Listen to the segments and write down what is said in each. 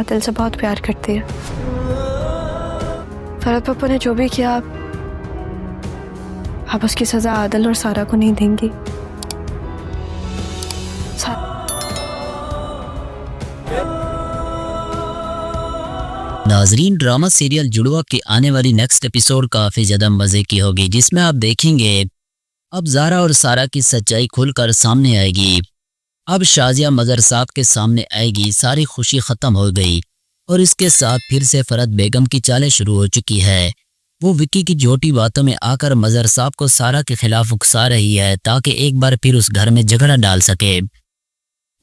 दिल से बहुत प्यार करती है। फरहत पप्पू ने जो भी किया आप उसकी सजा आदिल और सारा को नहीं देंगी। नाजरीन, ड्रामा सीरियल जुड़वा की आने वाली नेक्स्ट एपिसोड काफ़ी ज़्यादा मज़े की होगी, जिसमें आप देखेंगे अब ज़ारा और सारा की सच्चाई खुलकर सामने आएगी। अब शाजिया मज़र साहब के सामने आएगी, सारी खुशी ख़त्म हो गई और इसके साथ फिर से फरहत बेगम की चालें शुरू हो चुकी है। वो विक्की की झूठी बातों में आकर मज़र साहब को सारा के खिलाफ उकसा रही है ताकि एक बार फिर उस घर में झगड़ा डाल सके।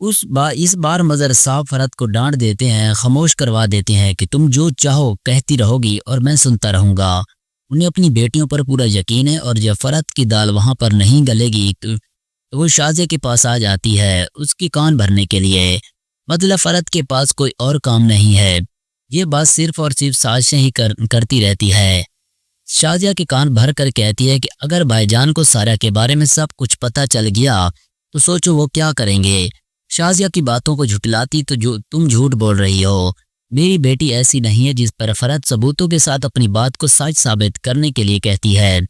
इस बार मज़र साहब फरहत को डांट देते हैं, खामोश करवा देते हैं कि तुम जो चाहो कहती रहोगी और मैं सुनता रहूँगा। उन्हें अपनी बेटियों पर पूरा यकीन है और जब फरहत की दाल वहाँ पर नहीं गलेगी तो वो शाजिया के पास आ जाती है उसकी कान भरने के लिए। मतलब फरहत के पास कोई और काम नहीं है, ये बात सिर्फ और सिर्फ साजिशें ही करती रहती है। शाजिया के कान भर कर कहती है कि अगर भाईजान को सारा के बारे में सब कुछ पता चल गया तो सोचो वो क्या करेंगे। शाजिया की बातों को झुटलाती तो जो तुम झूठ बोल रही हो, मेरी बेटी ऐसी नहीं है। जिस पर फरहत सबूतों के साथ अपनी बात को सच साबित करने के लिए कहती है।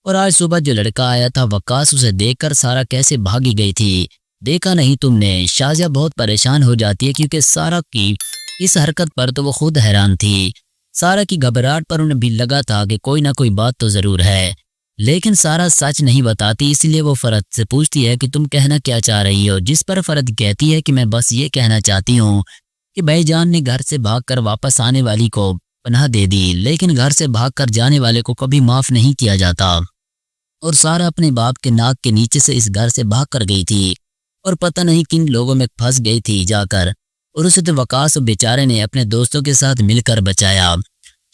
और आज सुबह जो लड़का आया था वकास, उसे देखकर सारा कैसे भागी गई थी, देखा नहीं तुमने। शाजिया बहुत परेशान हो जाती है क्योंकि सारा की इस हरकत पर तो वो खुद हैरान थी। सारा की घबराहट पर उन्हें भी लगा था कि कोई ना कोई बात तो ज़रूर है, लेकिन सारा सच नहीं बताती। इसलिए वो फरहत से पूछती है कि तुम कहना क्या चाह रही हो, जिस पर फरहत कहती है कि मैं बस ये कहना चाहती हूँ कि भाईजान ने घर से भागकर वापस आने वाली को पनाह दे दी, लेकिन घर से भागकर जाने वाले को कभी माफ़ नहीं किया जाता। और सारा अपने बाप के नाक के नीचे से इस घर से भाग कर गई थी और पता नहीं किन लोगों में फंस गई थी जाकर, और उसे तो वकास बेचारे ने अपने दोस्तों के साथ मिलकर बचाया।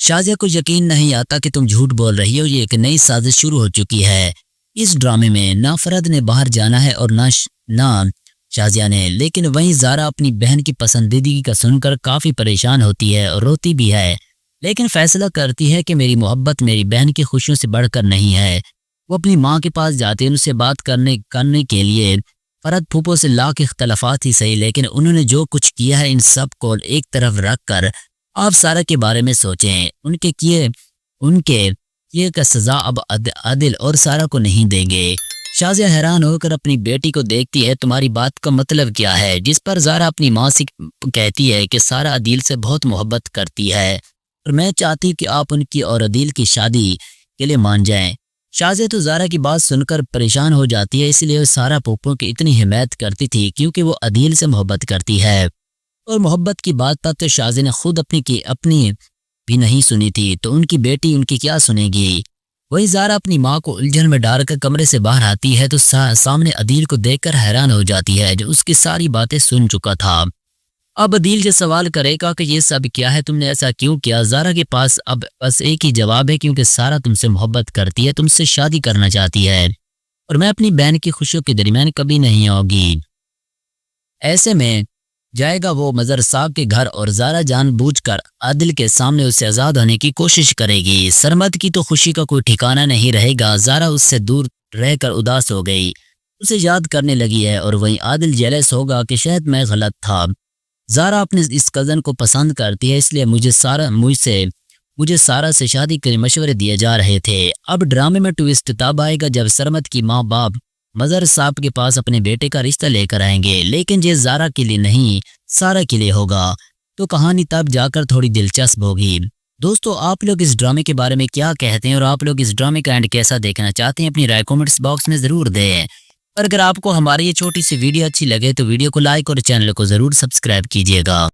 शाजिया को यकीन नहीं आता कि तुम झूठ बोल रही हो, ये एक नई साजिश शुरू हो चुकी है इस ड्रामे में। ना फरहत ने बाहर जाना है और ना शाजिया ने। लेकिन वहीं ज़ारा अपनी बहन की पसंदीदगी का सुनकर काफ़ी परेशान होती है और रोती भी है, लेकिन फैसला करती है कि मेरी मोहब्बत मेरी बहन की खुशियों से बढ़कर नहीं है। वो अपनी माँ के पास जाती है उनसे बात करने के लिए। फरहत फूफो से लाख इख्तलाफात ही सही, लेकिन उन्होंने जो कुछ किया है इन सब को एक तरफ रख कर आप सारा के बारे में सोचें। उनके किए का सज़ा अब आदिल और सारा को नहीं देंगे। शाजिया हैरान होकर अपनी बेटी को देखती है, तुम्हारी बात का मतलब क्या है? जिस पर ज़ारा अपनी माँ से कहती है कि सारा आदिल से बहुत मोहब्बत करती है और मैं चाहती कि आप उनकी और आदिल की शादी के लिए मान जाएं। शाजिया तो ज़ारा की बात सुनकर परेशान हो जाती है, इसलिए सारा पप्पू की इतनी हिमायत करती थी क्योंकि वो आदिल से मोहब्बत करती है। और मोहब्बत की बात तब तो शाजिया ने खुद अपनी भी नहीं सुनी थी, तो उनकी बेटी उनकी क्या सुनेगी। वही ज़ारा अपनी माँ को उलझन में डालकर कमरे से बाहर आती है तो सामने आदिल को देखकर हैरान हो जाती है, जो उसकी सारी बातें सुन चुका था। अब आदिल से सवाल करेगा कि ये सब क्या है, तुमने ऐसा क्यों किया। ज़ारा के पास अब बस एक ही जवाब है, क्योंकि सारा तुमसे मोहब्बत करती है, तुमसे शादी करना चाहती है और मैं अपनी बहन की खुशियों के दरमियान कभी नहीं आऊँगी। ऐसे में जाएगा वो मज़र साहब के घर और ज़ारा जानबूझकर आदिल के सामने उससे आज़ाद होने की कोशिश करेगी। सरमद की तो खुशी का कोई ठिकाना नहीं रहेगा। ज़ारा उससे दूर रहकर उदास हो गई, उसे याद करने लगी है और वहीं आदिल जेलस होगा कि शायद मैं गलत था। ज़ारा अपने इस कज़न को पसंद करती है, इसलिए मुझे सारा से शादी के मशवरे दिए जा रहे थे। अब ड्रामे में ट्विस्ट तब आएगा जब सरमद की माँ बाप मज़र साहब के पास अपने बेटे का रिश्ता लेकर आएंगे, लेकिन ये ज़ारा के लिए नहीं सारा के लिए होगा, तो कहानी तब जाकर थोड़ी दिलचस्प होगी। दोस्तों, आप लोग इस ड्रामे के बारे में क्या कहते हैं और आप लोग इस ड्रामे का एंड कैसा देखना चाहते हैं, अपनी राय कमेंट्स बॉक्स में ज़रूर दें। और अगर आपको हमारी ये छोटी सी वीडियो अच्छी लगे तो वीडियो को लाइक और चैनल को ज़रूर सब्सक्राइब कीजिएगा।